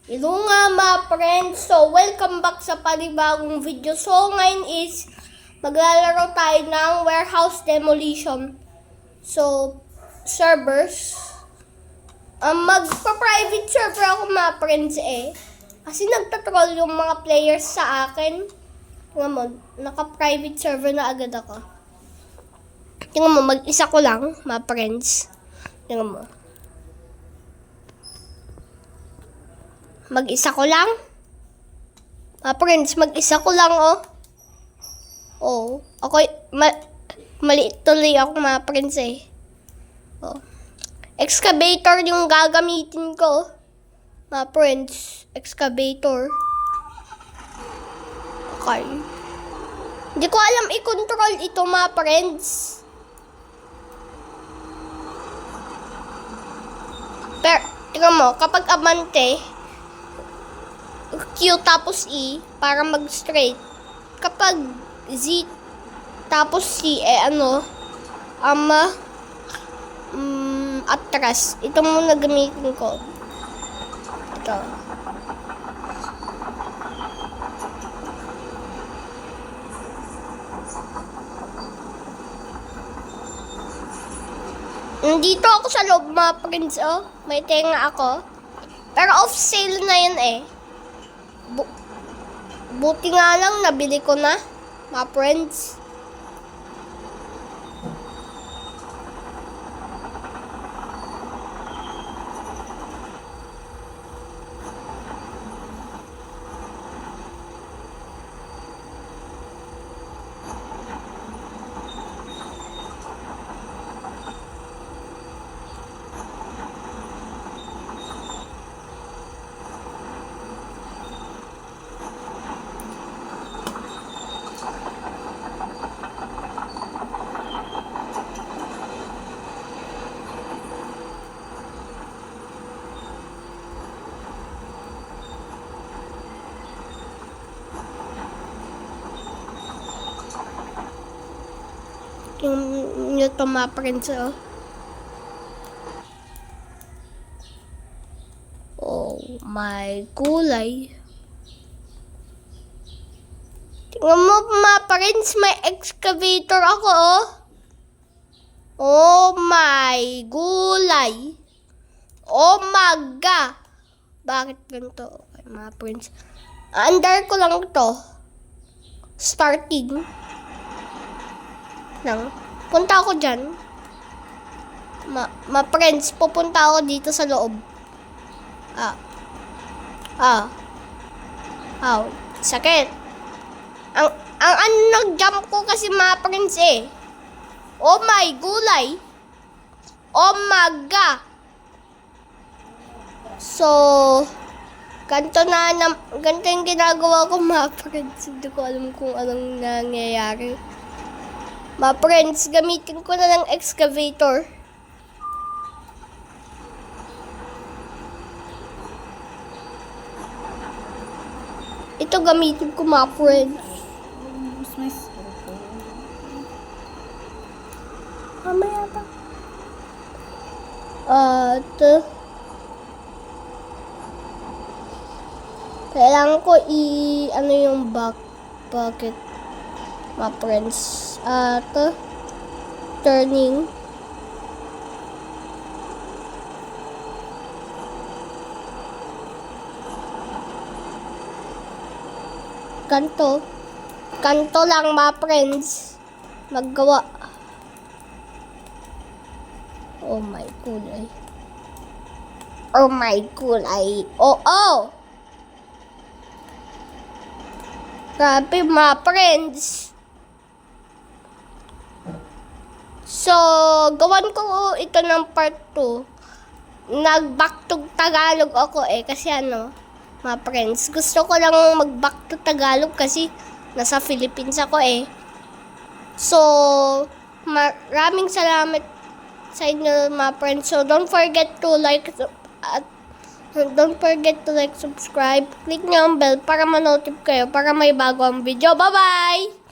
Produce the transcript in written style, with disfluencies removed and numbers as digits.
Hello nga mga friends, so welcome back sa panibagong video. So ngayon is maglalaro tayo ng warehouse demolition. So servers, magpa-private server ako mga friends kasi nagtatroll yung mga players sa akin. Tingnan mo, naka-private server na agad ako. Tingnan mo, mag-isa ko lang mga friends. Tingnan mo. Mag-isa ko lang. Mga friends, mag-isa ko lang, oh. Oh, ako, maliit tuloy ako, mga friends, Oh. Excavator yung gagamitin ko. Mga friends, excavator. Okay. Hindi ko alam i-control ito, mga friends. Pero, tingnan mo, kapag abante, Q tapos E para mag-straight. Kapag Z tapos C, atras. Ito muna gamitin ko. Ito. Nandito ako sa loob, mga friends, oh. May tenga ako. Pero off sale na yun, Buti nga lang, nabili ko na, mga friends. Yung ito, mga friends, oh. Oh my gulay. Tingnan mo, mga friends, may excavator ako, oh. Oh my gulay. Oh my God. Bakit ganito? Okay, mga friends. Under ko lang to. Starting. Punta ako dyan. Ma-friends, pupunta ako dito sa loob. Sakit. Ang nag-jump ko kasi, mga friends, Oh my gulay. Oh my God. So, ganito yung ginagawa ko, mga friends. Hindi ko alam kung anong nangyayari. Mga friends, gamitin ko na ng excavator. Ito gamitin ko, mga friends. Mamaya pa. Kailangan ko yung bucket. Mga friends. Turning. Kanto lang, mga friends. Maggawa. Oh my gulay. Oh my gulay. Oh! Grabe, mga friends. So, gawan ko ito ng part 2. Nag-back to Tagalog ako kasi mga friends, gusto ko lang mag-back to Tagalog kasi nasa Philippines ako So, maraming salamat sa inyo, mga friends. So, don't forget to like, subscribe. Click nyo ang bell para ma-notify kayo para may bagong video. Bye-bye!